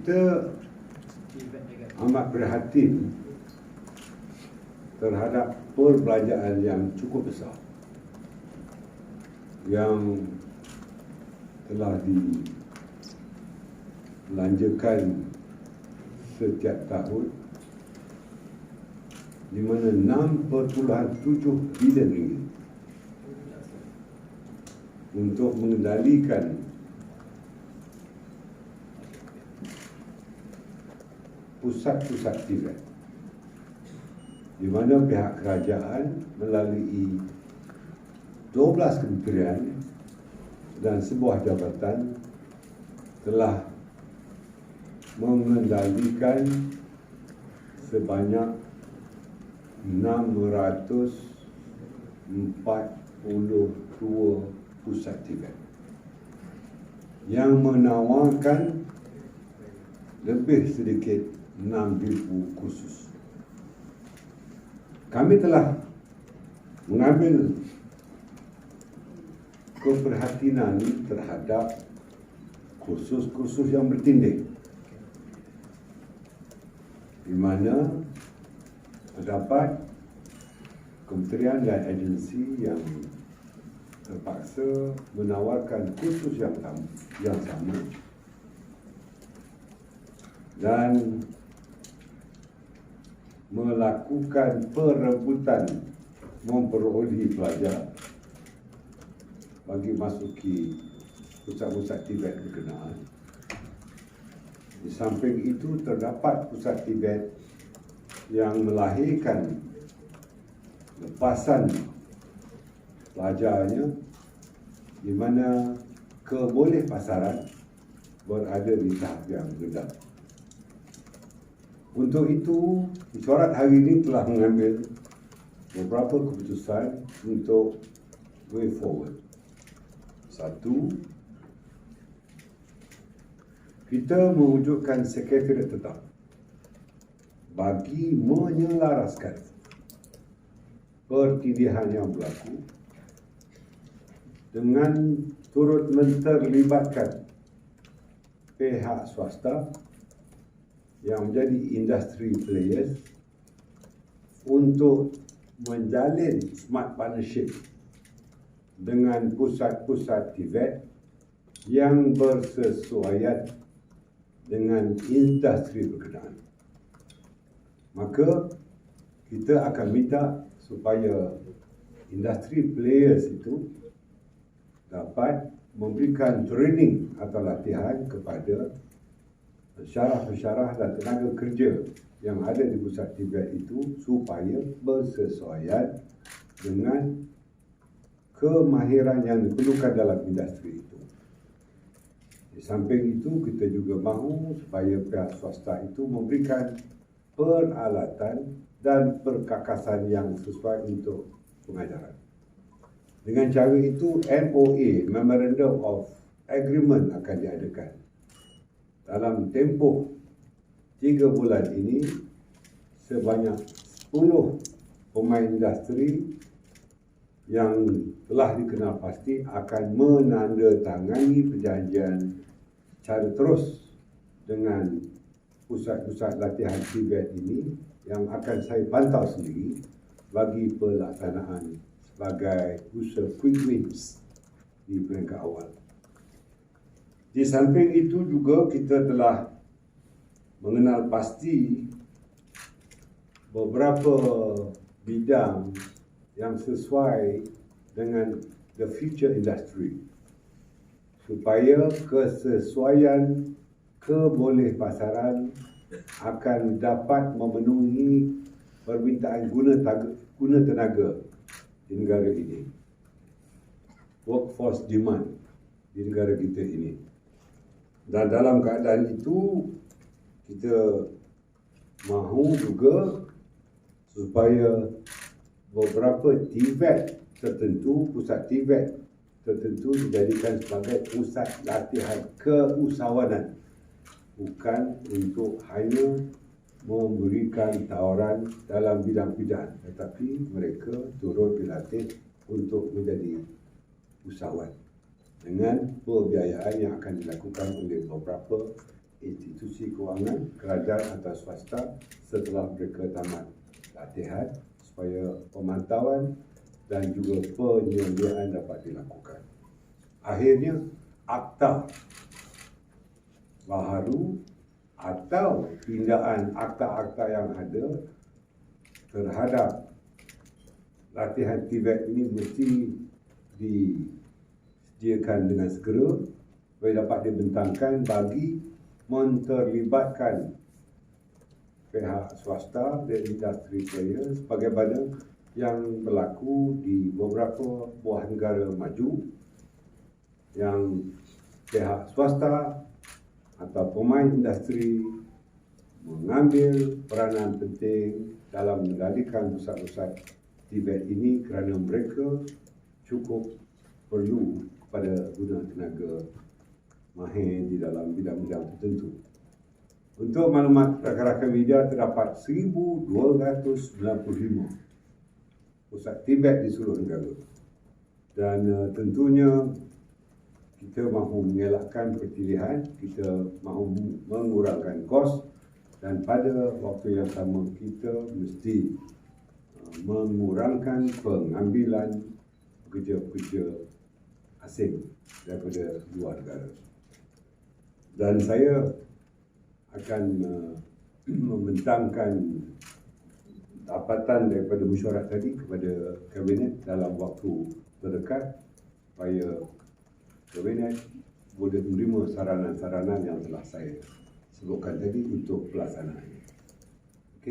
kita amat prihatin terhadap perbelanjaan yang cukup besar yang telah dibelanjakan setiap tahun, di mana 6.7 bilion ringgit untuk mengendalikan pusat-pusat TVET, di mana pihak kerajaan melalui 12 kementerian dan sebuah jabatan telah mengendalikan sebanyak 642 pusat TVET yang menawarkan lebih sedikit 6,000 kursus. Kami telah mengambil keprihatinan terhadap kursus-kursus yang bertindih, di mana terdapat kementerian dan agensi yang terpaksa menawarkan kursus yang sama dan melakukan perebutan memperolehi pelajar bagi masuki pusat-pusat TVET berkenaan. Di samping itu, terdapat pusat TVET yang melahirkan lepasan pelajarnya, di mana kebolehpasaran berada di tahap yang rendah. Untuk itu, mesyuarat hari ini telah mengambil beberapa keputusan untuk way forward. Satu, kita mewujudkan sekretariat tetap bagi menyelaraskan pertindihan yang berlaku dengan turut menterlibatkan pihak swasta yang menjadi industri players untuk menjalin smart partnership dengan pusat-pusat TVET yang bersesuaian dengan industri berkenaan. Maka kita akan minta supaya industri players itu dapat memberikan training atau latihan kepada pensyarah-pensyarah dan tenaga kerja yang ada di pusat TVET itu supaya bersesuaian dengan kemahiran yang diperlukan dalam industri itu. Di samping itu, kita juga mahu supaya pihak swasta itu memberikan peralatan dan perkakasan yang sesuai untuk pengajaran. Dengan cara itu, MOA, Memorandum of Agreement, akan diadakan. Dalam tempoh 3 bulan ini, sebanyak 10 pemain industri yang telah dikenal pasti akan menandatangani perjanjian secara terus dengan pusat-pusat latihan TVET ini yang akan saya pantau sendiri bagi pelaksanaan sebagai usaha quick wins di peringkat awal. Di samping itu juga kita telah mengenal pasti beberapa bidang yang sesuai dengan the future industry supaya kesesuaian kebolehpasaran akan dapat memenuhi permintaan guna tenaga di negara ini, workforce demand di negara kita ini. Dan dalam keadaan itu, kita mahu juga supaya beberapa TVET tertentu, pusat TVET tertentu dijadikan sebagai pusat latihan keusahawanan, bukan untuk hanya memberikan tawaran dalam bidang-bidang, tetapi mereka turut dilatih untuk menjadi usahawan dengan pembiayaan yang akan dilakukan oleh beberapa institusi kewangan, kerajaan atau swasta setelah mereka tamat latihan supaya pemantauan dan juga penyediaan dapat dilakukan. Akhirnya, akta baharu atau pindaan akta-akta yang ada terhadap latihan TVET ini mesti disediakan dengan segera supaya dapat dibentangkan bagi menterlibatkan pihak swasta dan industri player sebagaimana yang berlaku di beberapa buah negara maju yang pihak swasta atau pemain industri mengambil peranan penting dalam mengendalikan pusat-pusat TVET ini kerana mereka cukup perlu kepada guna tenaga mahir di dalam bidang-bidang tertentu. Untuk maklumat rakan-rakan media, terdapat 1,295 pusat TVET di seluruh negara. Dan tentunya kita mahu mengelakkan pertilihan, kita mahu mengurangkan kos dan pada waktu yang sama kita mesti mengurangkan pengambilan pekerja-pekerja asing daripada luar negara. Dan saya akan membentangkan dapatan daripada mesyuarat tadi kepada Kabinet dalam waktu terdekat supaya Kabinet boleh menerima saranan-saranan yang telah saya sebutkan tadi untuk pelaksanaan.